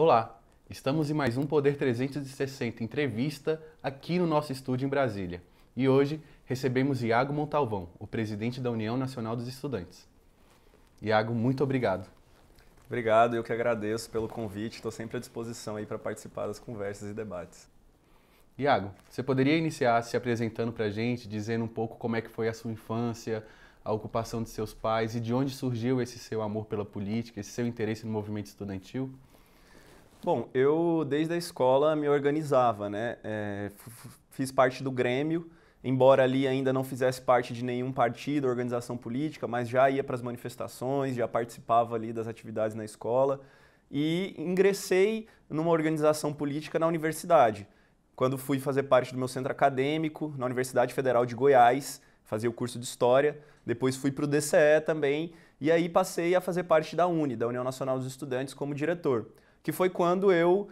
Olá, estamos em mais um Poder 360 entrevista aqui no nosso estúdio em Brasília. E hoje recebemos Iago Montalvão, o presidente da União Nacional dos Estudantes. Iago, muito obrigado. Obrigado, eu que agradeço pelo convite, estou sempre à disposição aí para participar das conversas e debates. Iago, você poderia iniciar se apresentando para a gente, dizendo um pouco como é que foi a sua infância, a ocupação de seus pais e de onde surgiu esse seu amor pela política, esse seu interesse no movimento estudantil? Bom, eu desde a escola me organizava, né? Fiz parte do Grêmio, embora ali ainda não fizesse parte de nenhum partido, organização política, mas já ia para as manifestações, já participava ali das atividades na escola e ingressei numa organização política na universidade. Quando fui fazer parte do meu centro acadêmico, na Universidade Federal de Goiás, fazia o curso de História, depois fui para o DCE também, e aí passei a fazer parte da UNE, da União Nacional dos Estudantes, como diretor, que foi quando eu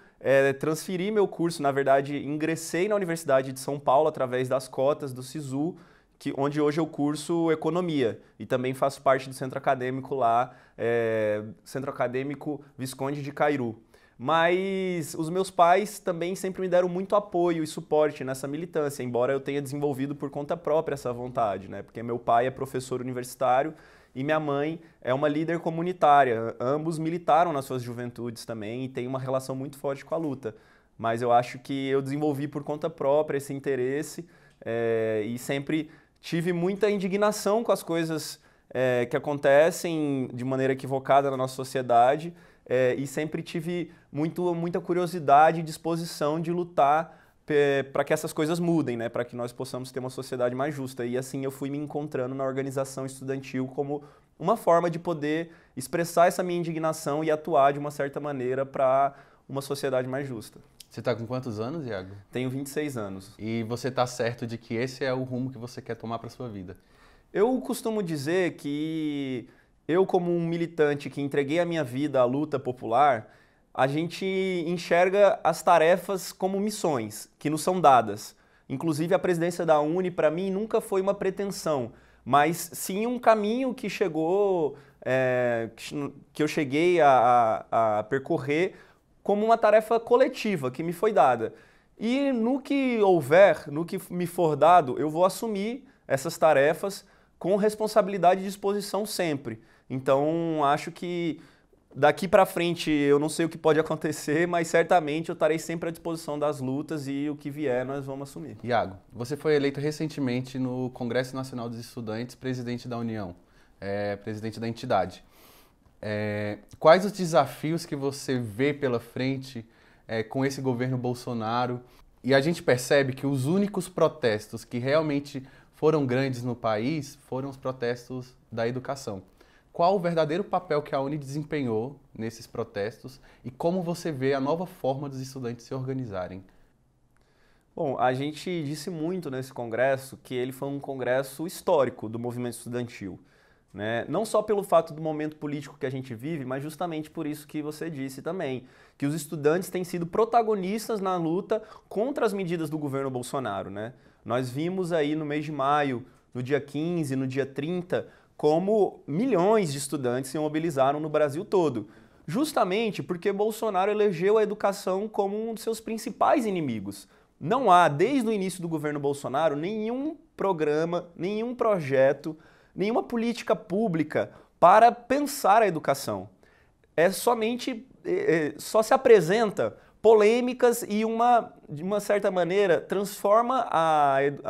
transferi meu curso, na verdade, ingressei na Universidade de São Paulo através das cotas do SISU, onde hoje eu curso Economia, e também faço parte do centro acadêmico lá, Centro Acadêmico Visconde de Cairu. Mas os meus pais também sempre me deram muito apoio e suporte nessa militância, embora eu tenha desenvolvido por conta própria essa vontade, né? Porque meu pai é professor universitário e minha mãe é uma líder comunitária. Ambos militaram nas suas juventudes também e têm uma relação muito forte com a luta. Mas eu acho que eu desenvolvi por conta própria esse interesse e sempre tive muita indignação com as coisas que acontecem de maneira equivocada na nossa sociedade. E sempre tive muita curiosidade e disposição de lutar para que essas coisas mudem, né? Para que nós possamos ter uma sociedade mais justa. E assim eu fui me encontrando na organização estudantil como uma forma de poder expressar essa minha indignação e atuar de uma certa maneira para uma sociedade mais justa. Você está com quantos anos, Iago? Tenho 26 anos. E você está certo de que esse é o rumo que você quer tomar para sua vida? Eu costumo dizer que eu, como um militante que entreguei a minha vida à luta popular, a gente enxerga as tarefas como missões que nos são dadas. Inclusive, a presidência da UNE, para mim, nunca foi uma pretensão, mas sim um caminho que chegou, que eu cheguei a percorrer como uma tarefa coletiva que me foi dada. E no que houver, no que me for dado, eu vou assumir essas tarefas com responsabilidade e disposição sempre. Então, acho que daqui para frente eu não sei o que pode acontecer, mas certamente eu estarei sempre à disposição das lutas e o que vier nós vamos assumir. Iago, você foi eleito recentemente no Congresso Nacional dos Estudantes, presidente da União, presidente da entidade. Quais os desafios que você vê pela frente com esse governo Bolsonaro? E a gente percebe que os únicos protestos que realmente foram grandes no país foram os protestos da educação. Qual o verdadeiro papel que a UNE desempenhou nesses protestos e como você vê a nova forma dos estudantes se organizarem? Bom, a gente disse muito nesse congresso que ele foi um congresso histórico do movimento estudantil, né? Não só pelo fato do momento político que a gente vive, mas justamente por isso que você disse também, que os estudantes têm sido protagonistas na luta contra as medidas do governo Bolsonaro, né? Nós vimos aí no mês de maio, no dia 15, no dia 30, como milhões de estudantes se mobilizaram no Brasil todo, justamente porque Bolsonaro elegeu a educação como um de seus principais inimigos. Não há, desde o início do governo Bolsonaro, nenhum programa, nenhum projeto, nenhuma política pública para pensar a educação. Só se apresenta polêmicas e, de uma certa maneira, transforma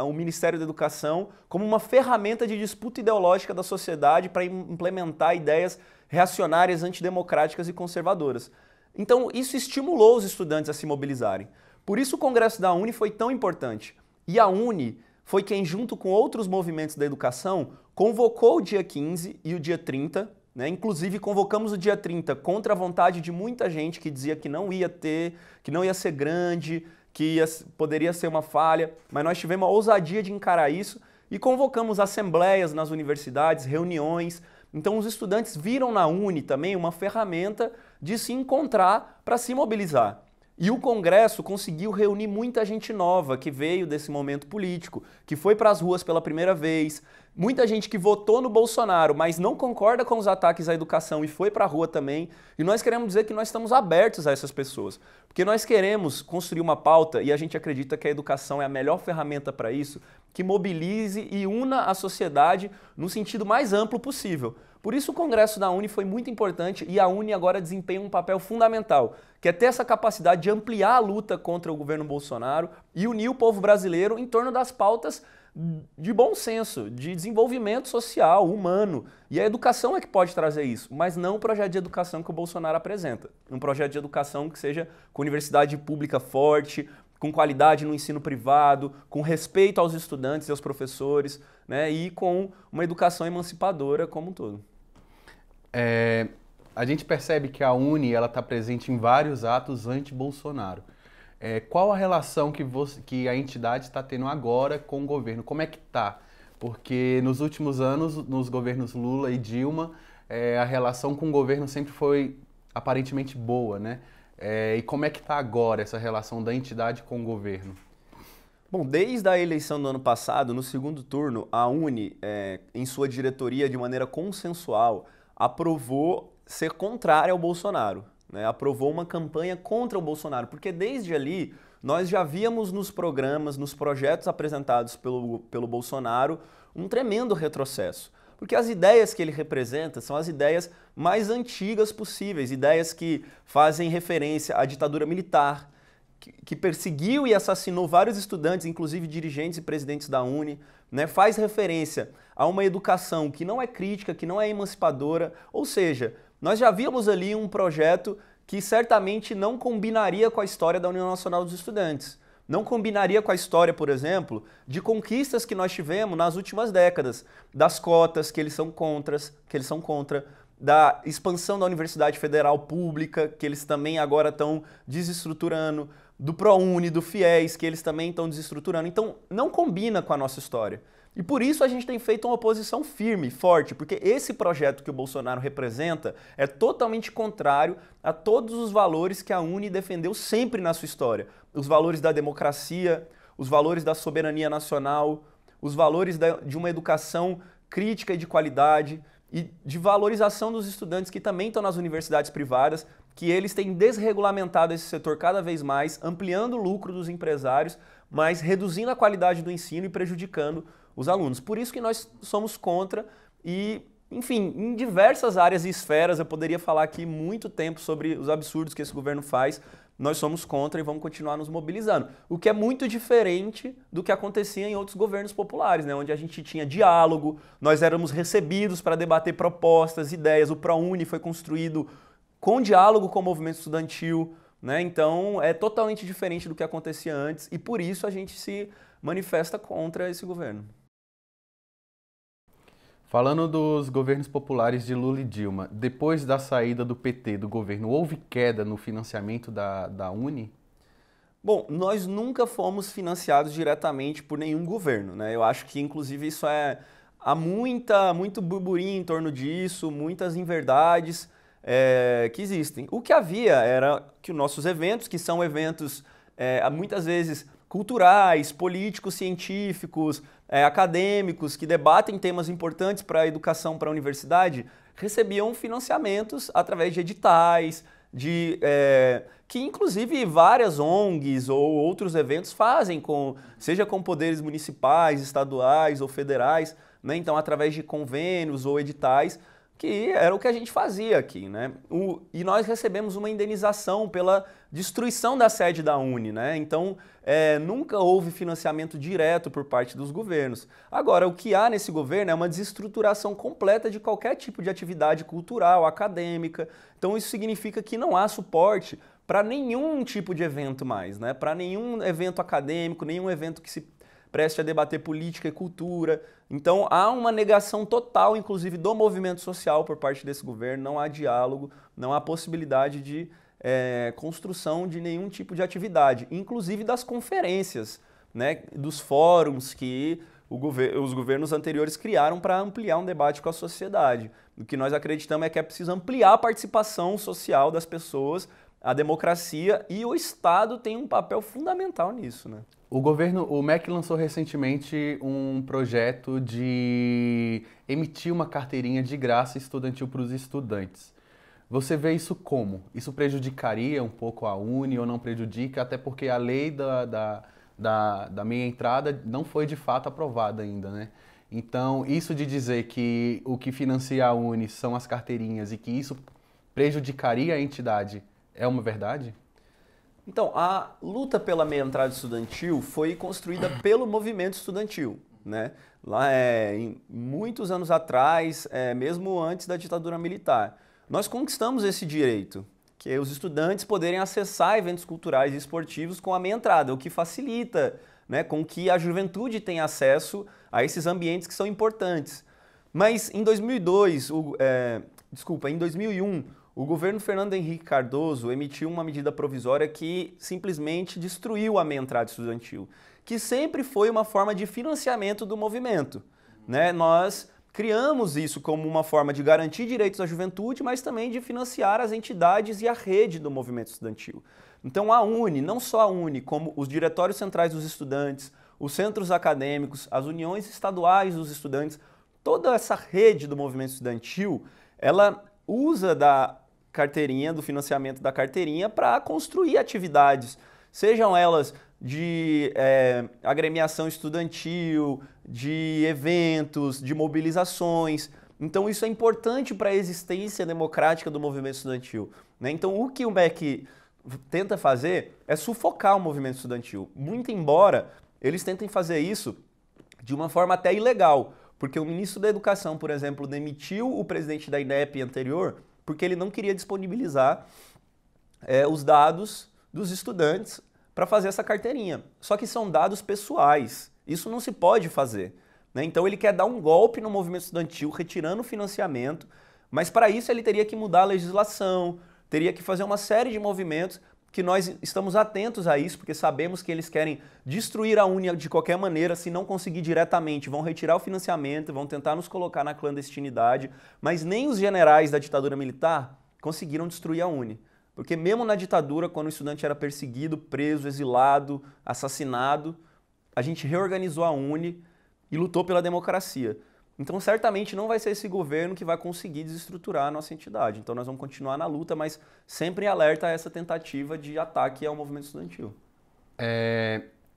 o Ministério da Educação como uma ferramenta de disputa ideológica da sociedade para implementar ideias reacionárias, antidemocráticas e conservadoras. Então, isso estimulou os estudantes a se mobilizarem. Por isso o Congresso da UNE foi tão importante. E a UNE foi quem, junto com outros movimentos da educação, convocou o dia 15 e o dia 30, né? Inclusive, convocamos o dia 30 contra a vontade de muita gente que dizia que não ia ter, que não ia ser grande, que poderia ser uma falha, mas nós tivemos a ousadia de encarar isso e convocamos assembleias nas universidades, reuniões. Então, os estudantes viram na UNE também uma ferramenta de se encontrar para se mobilizar. E o Congresso conseguiu reunir muita gente nova que veio desse momento político, que foi para as ruas pela primeira vez, muita gente que votou no Bolsonaro, mas não concorda com os ataques à educação e foi para a rua também. E nós queremos dizer que nós estamos abertos a essas pessoas, porque nós queremos construir uma pauta e a gente acredita que a educação é a melhor ferramenta para isso, que mobilize e una a sociedade no sentido mais amplo possível. Por isso o Congresso da UNE foi muito importante e a UNE agora desempenha um papel fundamental, que é ter essa capacidade de ampliar a luta contra o governo Bolsonaro e unir o povo brasileiro em torno das pautas de bom senso, de desenvolvimento social, humano. E a educação é que pode trazer isso, mas não o projeto de educação que o Bolsonaro apresenta. Um projeto de educação que seja com universidade pública forte, com qualidade no ensino privado, com respeito aos estudantes e aos professores, né, e com uma educação emancipadora como um todo. A gente percebe que a UNE está presente em vários atos anti-Bolsonaro. Qual a relação que a entidade está tendo agora com o governo? Como é que está? Porque nos últimos anos, nos governos Lula e Dilma, a relação com o governo sempre foi aparentemente boa, né? E como é que está agora essa relação da entidade com o governo? Bom, desde a eleição do ano passado, no segundo turno, a UNE, em sua diretoria, de maneira consensual, aprovou ser contrária ao Bolsonaro, né? Aprovou uma campanha contra o Bolsonaro, porque desde ali nós já víamos nos programas, nos projetos apresentados pelo Bolsonaro, um tremendo retrocesso. Porque as ideias que ele representa são as ideias mais antigas possíveis, ideias que fazem referência à ditadura militar, que perseguiu e assassinou vários estudantes, inclusive dirigentes e presidentes da UNE, né? Faz referência a uma educação que não é crítica, que não é emancipadora, ou seja, nós já víamos ali um projeto que certamente não combinaria com a história da União Nacional dos Estudantes. Não combinaria com a história, por exemplo, de conquistas que nós tivemos nas últimas décadas, das cotas que eles são contra, da expansão da Universidade Federal Pública, que eles também agora estão desestruturando, do ProUni, do FIES, que eles também estão desestruturando. Então, não combina com a nossa história. E por isso a gente tem feito uma oposição firme, forte, porque esse projeto que o Bolsonaro representa é totalmente contrário a todos os valores que a UNE defendeu sempre na sua história. Os valores da democracia, os valores da soberania nacional, os valores de uma educação crítica e de qualidade e de valorização dos estudantes que também estão nas universidades privadas, que eles têm desregulamentado esse setor cada vez mais, ampliando o lucro dos empresários, mas reduzindo a qualidade do ensino e prejudicando os alunos. Por isso que nós somos contra e, enfim, em diversas áreas e esferas, eu poderia falar aqui muito tempo sobre os absurdos que esse governo faz, nós somos contra e vamos continuar nos mobilizando. O que é muito diferente do que acontecia em outros governos populares, né? Onde a gente tinha diálogo, nós éramos recebidos para debater propostas, ideias, o ProUni foi construído com diálogo com o movimento estudantil, né? Então é totalmente diferente do que acontecia antes e por isso a gente se manifesta contra esse governo. Falando dos governos populares de Lula e Dilma, depois da saída do PT do governo, houve queda no financiamento da UNE? Bom, nós nunca fomos financiados diretamente por nenhum governo, né? Eu acho que, inclusive, há muito burburinho em torno disso, muitas inverdades que existem. O que havia era que os nossos eventos, que são eventos muitas vezes culturais, políticos, científicos, acadêmicos, que debatem temas importantes para a educação, para a universidade, recebiam financiamentos através de editais, que inclusive várias ONGs ou outros eventos fazem, seja com poderes municipais, estaduais ou federais, né? Então através de convênios ou editais, que era o que a gente fazia aqui, né? E nós recebemos uma indenização pela destruição da sede da UNE, né? Então, nunca houve financiamento direto por parte dos governos. Agora, o que há nesse governo é uma desestruturação completa de qualquer tipo de atividade cultural, acadêmica. Então, isso significa que não há suporte para nenhum tipo de evento mais, né? Para nenhum evento acadêmico, nenhum evento que se preste a debater política e cultura. Então há uma negação total, inclusive, do movimento social por parte desse governo, não há diálogo, não há possibilidade de construção de nenhum tipo de atividade, inclusive das conferências, né, dos fóruns que os governos anteriores criaram para ampliar um debate com a sociedade. O que nós acreditamos é que é preciso ampliar a participação social das pessoas a democracia e o Estado tem um papel fundamental nisso, né? O MEC lançou recentemente um projeto de emitir uma carteirinha de graça estudantil para os estudantes. Você vê isso como? Isso prejudicaria um pouco a Uni ou não prejudica? Até porque a lei da meia entrada não foi de fato aprovada ainda, né? Então, isso de dizer que o que financia a Uni são as carteirinhas e que isso prejudicaria a entidade, é uma verdade? Então, a luta pela meia entrada estudantil foi construída pelo movimento estudantil, né? Lá muitos anos atrás, mesmo antes da ditadura militar. Nós conquistamos esse direito, que é os estudantes poderem acessar eventos culturais e esportivos com a meia entrada, o que facilita, né, com que a juventude tenha acesso a esses ambientes que são importantes. Mas em 2001, o governo Fernando Henrique Cardoso emitiu uma medida provisória que simplesmente destruiu a meia entrada estudantil, que sempre foi uma forma de financiamento do movimento, né? Nós criamos isso como uma forma de garantir direitos à juventude, mas também de financiar as entidades e a rede do movimento estudantil. Então a Uni, não só a Uni, como os diretórios centrais dos estudantes, os centros acadêmicos, as uniões estaduais dos estudantes, toda essa rede do movimento estudantil, ela usa da carteirinha, do financiamento da carteirinha para construir atividades, sejam elas de agremiação estudantil, de eventos, de mobilizações. Então isso é importante para a existência democrática do movimento estudantil, né? Então o que o MEC tenta fazer é sufocar o movimento estudantil, muito embora eles tentem fazer isso de uma forma até ilegal, porque o ministro da Educação, por exemplo, demitiu o presidente da INEP anterior porque ele não queria disponibilizar os dados dos estudantes para fazer essa carteirinha. Só que são dados pessoais, isso não se pode fazer, né? Então ele quer dar um golpe no movimento estudantil, retirando o financiamento, mas para isso ele teria que mudar a legislação, teria que fazer uma série de movimentos que nós estamos atentos a isso, porque sabemos que eles querem destruir a Uni de qualquer maneira, se não conseguir diretamente, vão retirar o financiamento, vão tentar nos colocar na clandestinidade, mas nem os generais da ditadura militar conseguiram destruir a Uni. Porque mesmo na ditadura, quando o estudante era perseguido, preso, exilado, assassinado, a gente reorganizou a Uni e lutou pela democracia. Então, certamente não vai ser esse governo que vai conseguir desestruturar a nossa entidade. Então, nós vamos continuar na luta, mas sempre em alerta a essa tentativa de ataque ao movimento estudantil.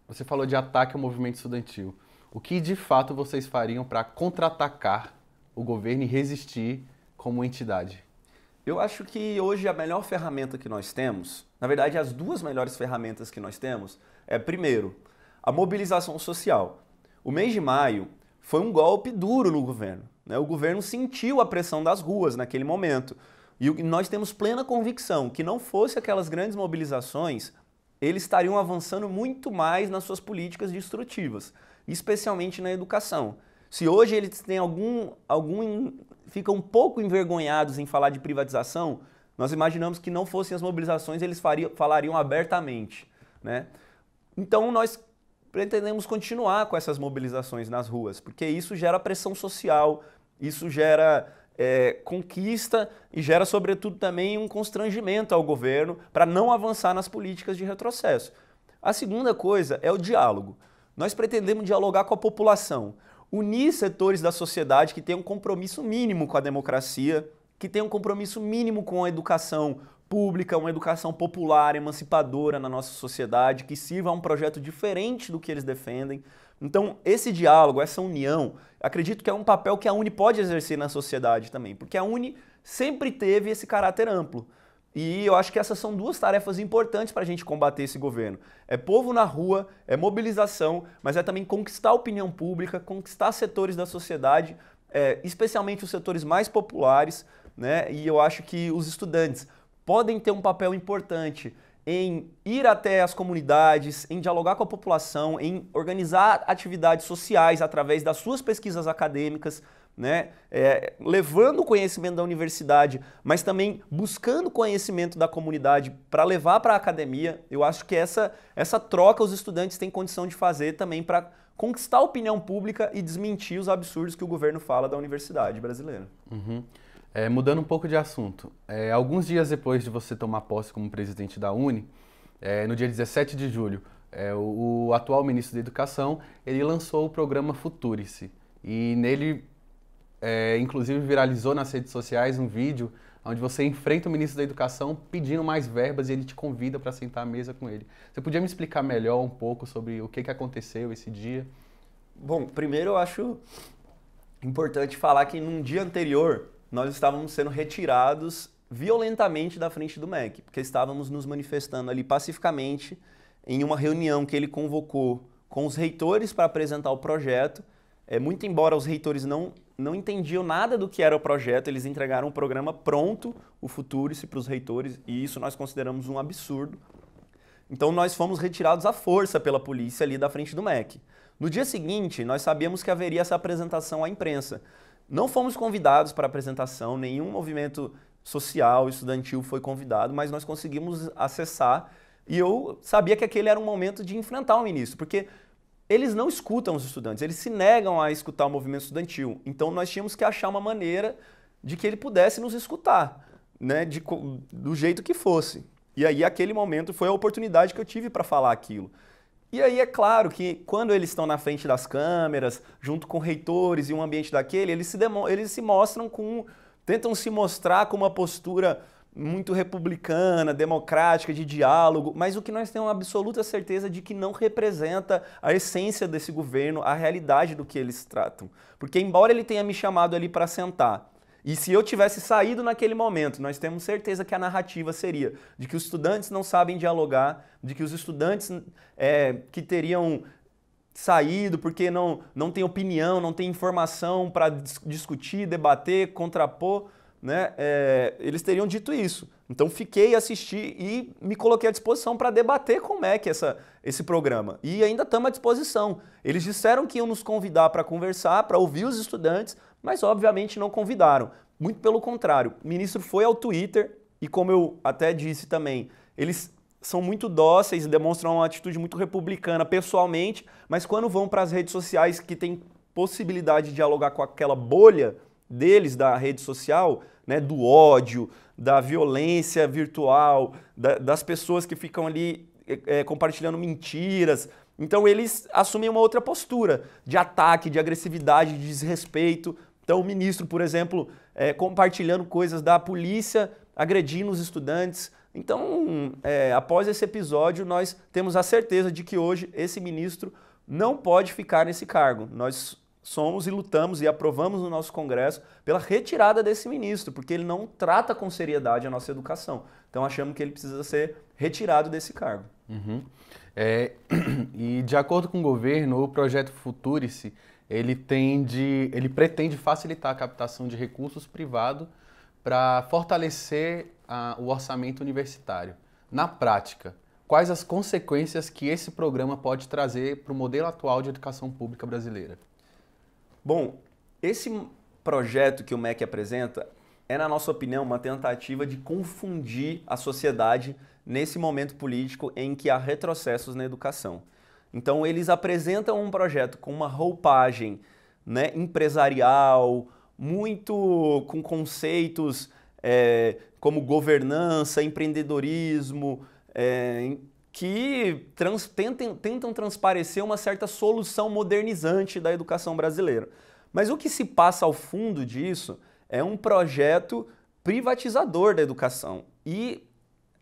Você falou de ataque ao movimento estudantil. O que, de fato, vocês fariam para contra-atacar o governo e resistir como entidade? Eu acho que hoje a melhor ferramenta que nós temos, na verdade, as duas melhores ferramentas que nós temos, primeiro, a mobilização social. O mês de maio foi um golpe duro no governo, né? O governo sentiu a pressão das ruas naquele momento. E nós temos plena convicção que não fosse aquelas grandes mobilizações, eles estariam avançando muito mais nas suas políticas destrutivas, especialmente na educação. Se hoje eles têm ficam um pouco envergonhados em falar de privatização, nós imaginamos que não fossem as mobilizações, eles falariam abertamente, né? Então nós pretendemos continuar com essas mobilizações nas ruas, porque isso gera pressão social, isso gera conquista e gera, sobretudo, também um constrangimento ao governo para não avançar nas políticas de retrocesso. A segunda coisa é o diálogo. Nós pretendemos dialogar com a população, unir setores da sociedade que tenham um compromisso mínimo com a democracia, que tenham um compromisso mínimo com a educação pública, uma educação popular, emancipadora na nossa sociedade, que sirva a um projeto diferente do que eles defendem. Então, esse diálogo, essa união, acredito que é um papel que a Uni pode exercer na sociedade também, porque a Uni sempre teve esse caráter amplo. E eu acho que essas são duas tarefas importantes para a gente combater esse governo. É povo na rua, é mobilização, mas é também conquistar a opinião pública, conquistar setores da sociedade, especialmente os setores mais populares, né? E eu acho que os estudantes podem ter um papel importante em ir até as comunidades, em dialogar com a população, em organizar atividades sociais através das suas pesquisas acadêmicas, né? Levando o conhecimento da universidade, mas também buscando conhecimento da comunidade para levar para a academia. Eu acho que essa troca os estudantes têm condição de fazer também para conquistar a opinião pública e desmentir os absurdos que o governo fala da universidade brasileira. Uhum. Mudando um pouco de assunto, alguns dias depois de você tomar posse como presidente da Uni, no dia 17 de julho, o atual ministro da Educação, ele lançou o programa Futurice. E nele, inclusive, viralizou nas redes sociais um vídeo onde você enfrenta o ministro da Educação pedindo mais verbas e ele te convida para sentar à mesa com ele. Você podia me explicar melhor um pouco sobre o que aconteceu esse dia? Bom, primeiro eu acho importante falar que num dia anterior nós estávamos sendo retirados violentamente da frente do MEC, porque estávamos nos manifestando ali pacificamente em uma reunião que ele convocou com os reitores para apresentar o projeto. Muito embora os reitores não entendiam nada do que era o projeto, eles entregaram um programa pronto, o Futurice, para os reitores, e isso nós consideramos um absurdo. Então nós fomos retirados à força pela polícia ali da frente do MEC. No dia seguinte, nós sabíamos que haveria essa apresentação à imprensa. Não fomos convidados para a apresentação, nenhum movimento social, estudantil foi convidado, mas nós conseguimos acessar e eu sabia que aquele era um momento de enfrentar o ministro, porque eles não escutam os estudantes, eles se negam a escutar o movimento estudantil. Então nós tínhamos que achar uma maneira de que ele pudesse nos escutar, né, do jeito que fosse. E aí aquele momento foi a oportunidade que eu tive para falar aquilo. E aí é claro que quando eles estão na frente das câmeras, junto com reitores e um ambiente daquele, eles se mostram tentam se mostrar com uma postura muito republicana, democrática, de diálogo, mas o que nós temos absoluta certeza de que não representa a essência desse governo, a realidade do que eles tratam. Porque embora ele tenha me chamado ali para sentar, e se eu tivesse saído naquele momento, nós temos certeza que a narrativa seria de que os estudantes não sabem dialogar, de que os estudantes que teriam saído porque não tem opinião, não tem informação para discutir, debater, contrapor, né? Eles teriam dito isso. Então fiquei, assisti e me coloquei à disposição para debater como é que esse programa. E ainda estamos à disposição. Eles disseram que iam nos convidar para conversar, para ouvir os estudantes, mas obviamente não convidaram. Muito pelo contrário, o ministro foi ao Twitter e, como eu até disse também, eles são muito dóceis e demonstram uma atitude muito republicana pessoalmente, mas quando vão para as redes sociais que têm possibilidade de dialogar com aquela bolha deles da rede social, né, do ódio, da violência virtual, das pessoas que ficam ali compartilhando mentiras. Então eles assumem uma outra postura de ataque, de agressividade, de desrespeito. Então o ministro, por exemplo, compartilhando coisas da polícia, agredindo os estudantes. Então, após esse episódio, nós temos a certeza de que hoje esse ministro não pode ficar nesse cargo. Nós somos e lutamos e aprovamos no nosso Congresso pela retirada desse ministro, porque ele não trata com seriedade a nossa educação. Então achamos que ele precisa ser retirado desse cargo. Uhum. E de acordo com o governo, o projeto Futurice, ele pretende facilitar a captação de recursos privados para fortalecer o orçamento universitário. Na prática, quais as consequências que esse programa pode trazer para o modelo atual de educação pública brasileira? Bom, esse projeto que o MEC apresenta é, na nossa opinião, uma tentativa de confundir a sociedade nesse momento político em que há retrocessos na educação. Então, eles apresentam um projeto com uma roupagem, né, empresarial, muito com conceitos como governança, empreendedorismo, que tentam transparecer uma certa solução modernizante da educação brasileira. Mas o que se passa ao fundo disso é um projeto privatizador da educação. E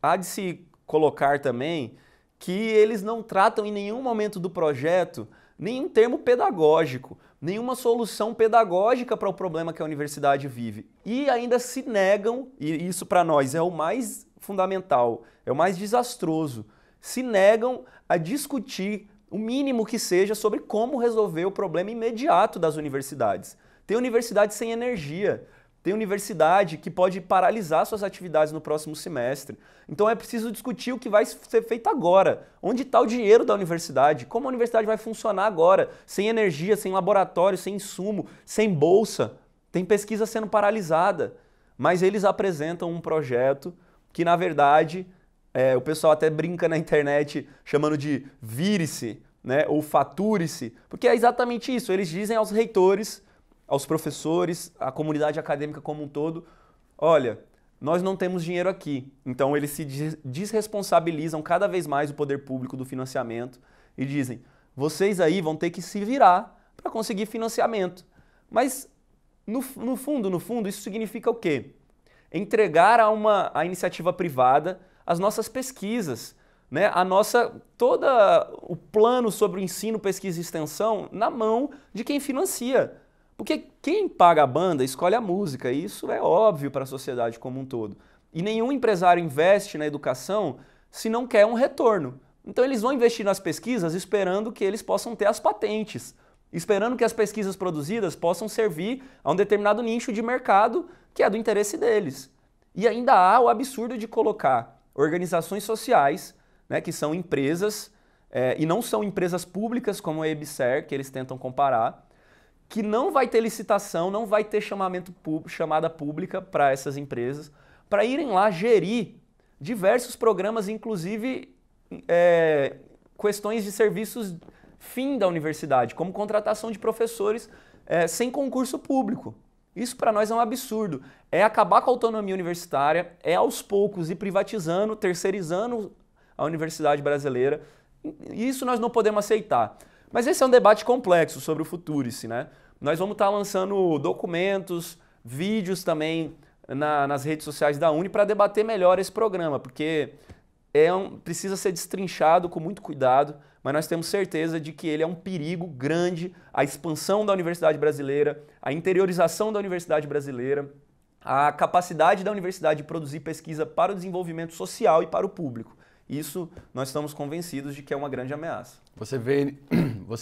há de se colocar também que eles não tratam em nenhum momento do projeto nenhum termo pedagógico, nenhuma solução pedagógica para o problema que a universidade vive. E ainda se negam, e isso para nós é o mais fundamental, é o mais desastroso, se negam a discutir o mínimo que seja sobre como resolver o problema imediato das universidades. Tem universidade sem energia, tem universidade que pode paralisar suas atividades no próximo semestre. Então é preciso discutir o que vai ser feito agora. Onde está o dinheiro da universidade? Como a universidade vai funcionar agora? Sem energia, sem laboratório, sem insumo, sem bolsa. Tem pesquisa sendo paralisada. Mas eles apresentam um projeto que, na verdade, o pessoal até brinca na internet chamando de vire-se, né, ou fature-se, porque é exatamente isso. Eles dizem aos reitores, aos professores, à comunidade acadêmica como um todo, olha, nós não temos dinheiro aqui. Então eles se desresponsabilizam cada vez mais o poder público do financiamento e dizem, vocês aí vão ter que se virar para conseguir financiamento. Mas no fundo, isso significa o quê? Entregar à iniciativa privada as nossas pesquisas, né? Todo o plano sobre o ensino, pesquisa e extensão na mão de quem financia. Porque quem paga a banda escolhe a música, e isso é óbvio para a sociedade como um todo. E nenhum empresário investe na educação se não quer um retorno. Então eles vão investir nas pesquisas esperando que eles possam ter as patentes, esperando que as pesquisas produzidas possam servir a um determinado nicho de mercado que é do interesse deles. E ainda há o absurdo de colocar organizações sociais, né, que são empresas, e não são empresas públicas como a EBSER, que eles tentam comparar, que não vai ter licitação, não vai ter chamada pública para essas empresas, para irem lá gerir diversos programas, inclusive questões de serviços fim da universidade, como contratação de professores sem concurso público. Isso para nós é um absurdo. É acabar com a autonomia universitária, é aos poucos ir privatizando, terceirizando a universidade brasileira. Isso nós não podemos aceitar. Mas esse é um debate complexo sobre o Futurice, né? Nós vamos estar lançando documentos, vídeos também nas redes sociais da Uni para debater melhor esse programa, porque precisa ser destrinchado com muito cuidado, mas nós temos certeza de que ele é um perigo grande à expansão da universidade brasileira, à interiorização da universidade brasileira, à capacidade da universidade de produzir pesquisa para o desenvolvimento social e para o público. Isso nós estamos convencidos de que é uma grande ameaça. Você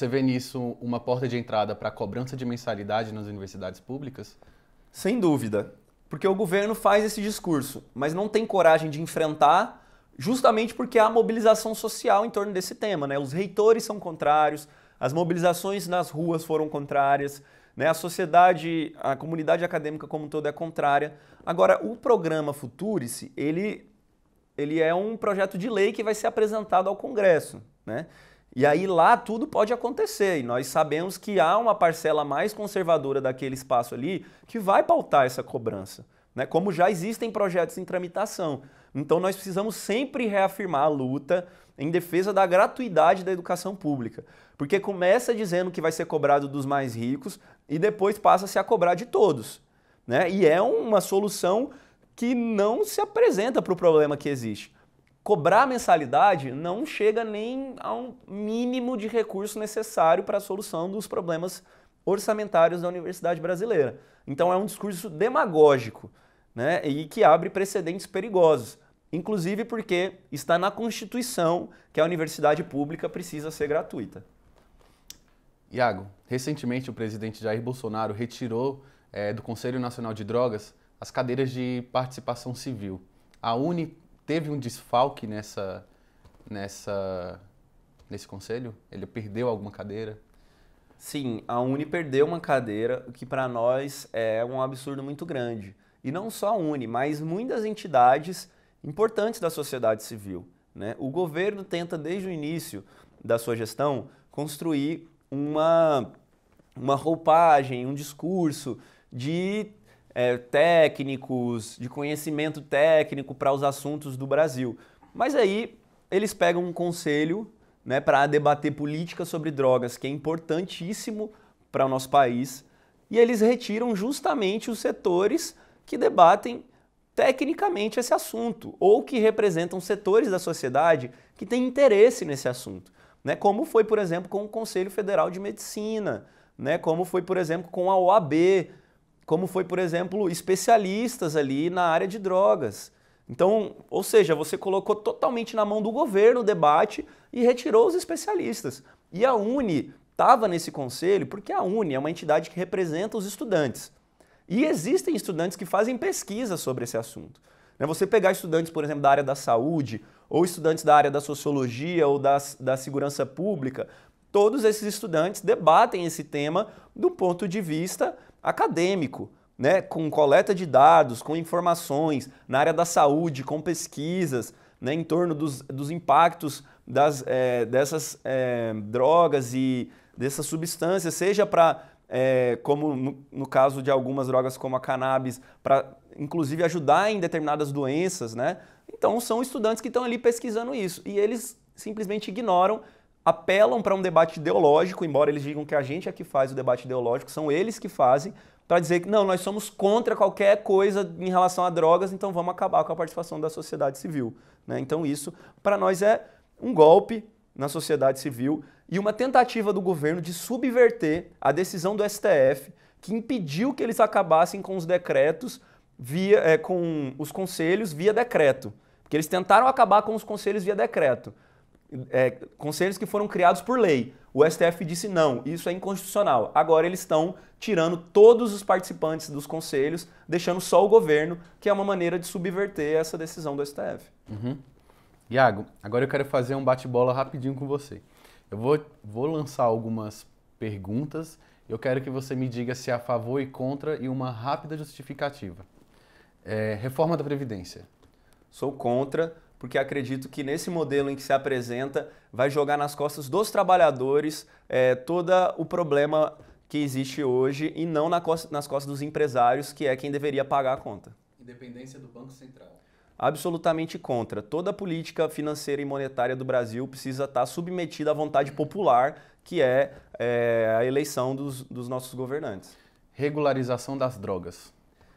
vê nisso uma porta de entrada para a cobrança de mensalidade nas universidades públicas? Sem dúvida, porque o governo faz esse discurso, mas não tem coragem de enfrentar, justamente porque há mobilização social em torno desse tema, né? Os reitores são contrários, as mobilizações nas ruas foram contrárias, né? A sociedade, a comunidade acadêmica como um todo é contrária. Agora, o programa Futurice, ele é um projeto de lei que vai ser apresentado ao Congresso, né? E aí lá tudo pode acontecer, e nós sabemos que há uma parcela mais conservadora daquele espaço ali que vai pautar essa cobrança, né? Como já existem projetos em tramitação. Então nós precisamos sempre reafirmar a luta em defesa da gratuidade da educação pública, porque começa dizendo que vai ser cobrado dos mais ricos e depois passa-se a cobrar de todos, né? E é uma solução que não se apresenta para o problema que existe. Cobrar mensalidade não chega nem a um mínimo de recurso necessário para a solução dos problemas orçamentários da universidade brasileira. Então é um discurso demagógico, né, e que abre precedentes perigosos, inclusive porque está na Constituição que a universidade pública precisa ser gratuita. Iago, recentemente o presidente Jair Bolsonaro retirou do Conselho Nacional de Drogas as cadeiras de participação civil. A Uni teve um desfalque nesse conselho? Ele perdeu alguma cadeira? Sim, a Uni perdeu uma cadeira, o que para nós é um absurdo muito grande. E não só a Uni, mas muitas entidades importantes da sociedade civil, né? O governo tenta, desde o início da sua gestão, construir uma roupagem, um discurso de técnicos, de conhecimento técnico para os assuntos do Brasil. Mas aí eles pegam um conselho, né, para debater política sobre drogas, que é importantíssimo para o nosso país, e eles retiram justamente os setores que debatem tecnicamente esse assunto, ou que representam setores da sociedade que têm interesse nesse assunto, né? Como foi, por exemplo, com o Conselho Federal de Medicina, né? Como foi, por exemplo, com a OAB, como foi, por exemplo, especialistas ali na área de drogas. Então, ou seja, você colocou totalmente na mão do governo o debate e retirou os especialistas. E a Uni estava nesse conselho porque a Uni é uma entidade que representa os estudantes. E existem estudantes que fazem pesquisa sobre esse assunto. Você pegar estudantes, por exemplo, da área da saúde, ou estudantes da área da sociologia ou da segurança pública, todos esses estudantes debatem esse tema do ponto de vista acadêmico, né? Com coleta de dados, com informações, na área da saúde, com pesquisas, né? Em torno dos impactos dessas drogas e dessas substâncias, seja para como no caso de algumas drogas como a cannabis, para inclusive ajudar em determinadas doenças, né? Então são estudantes que estão ali pesquisando isso e eles simplesmente ignoram, apelam para um debate ideológico, embora eles digam que a gente é que faz o debate ideológico, são eles que fazem, para dizer que não, nós somos contra qualquer coisa em relação a drogas, então vamos acabar com a participação da sociedade civil, né? Então isso, para nós, é um golpe na sociedade civil e uma tentativa do governo de subverter a decisão do STF, que impediu que eles acabassem com os decretos, com os conselhos via decreto. Porque eles tentaram acabar com os conselhos via decreto. Conselhos que foram criados por lei. O STF disse não, isso é inconstitucional. Agora eles estão tirando todos os participantes dos conselhos, deixando só o governo, que é uma maneira de subverter essa decisão do STF. Uhum. Iago, agora eu quero fazer um bate-bola rapidinho com você. Eu vou lançar algumas perguntas, eu quero que você me diga se é a favor e contra e uma rápida justificativa. Reforma da Previdência. Sou contra, porque acredito que nesse modelo em que se apresenta vai jogar nas costas dos trabalhadores todo o problema que existe hoje e não nas costas dos empresários, que é quem deveria pagar a conta. Independência do Banco Central. Absolutamente contra. Toda a política financeira e monetária do Brasil precisa estar submetida à vontade popular, que é a eleição dos nossos governantes. Regularização das drogas.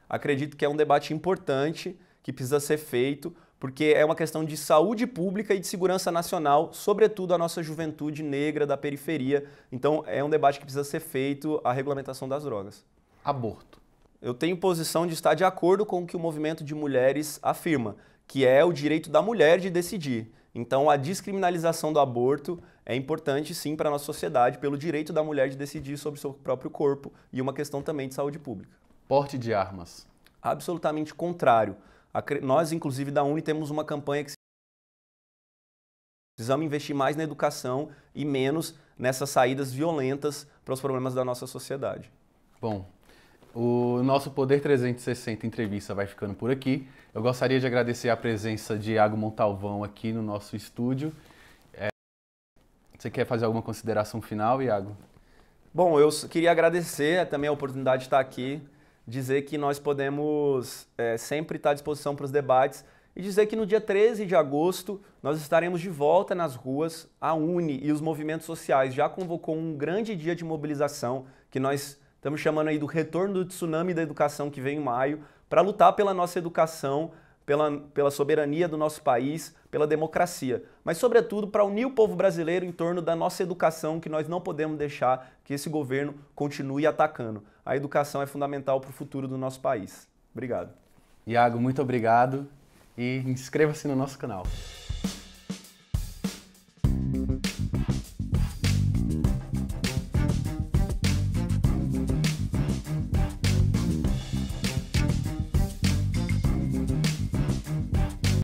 Acredito que é um debate importante que precisa ser feito, porque é uma questão de saúde pública e de segurança nacional, sobretudo a nossa juventude negra da periferia. Então é um debate que precisa ser feito, a regulamentação das drogas. Aborto. Eu tenho posição de estar de acordo com o que o movimento de mulheres afirma, que é o direito da mulher de decidir. Então a descriminalização do aborto é importante sim para a nossa sociedade, pelo direito da mulher de decidir sobre o seu próprio corpo e uma questão também de saúde pública. Porte de armas. Absolutamente contrário. Nós, inclusive, da Uni, temos uma campanha que precisamos investir mais na educação e menos nessas saídas violentas para os problemas da nossa sociedade. Bom, o nosso Poder 360 entrevista vai ficando por aqui. Eu gostaria de agradecer a presença de Iago Montalvão aqui no nosso estúdio. Você quer fazer alguma consideração final, Iago? Bom, eu queria agradecer também a oportunidade de estar aqui, dizer que nós podemos sempre estar à disposição para os debates e dizer que no dia 13 de agosto nós estaremos de volta nas ruas. A Uni e os movimentos sociais já convocou um grande dia de mobilização que nós estamos chamando aí do retorno do tsunami da educação que vem em maio, para lutar pela nossa educação, pela soberania do nosso país, pela democracia, mas sobretudo para unir o povo brasileiro em torno da nossa educação, que nós não podemos deixar que esse governo continue atacando. A educação é fundamental para o futuro do nosso país. Obrigado. Iago, muito obrigado e inscreva-se no nosso canal.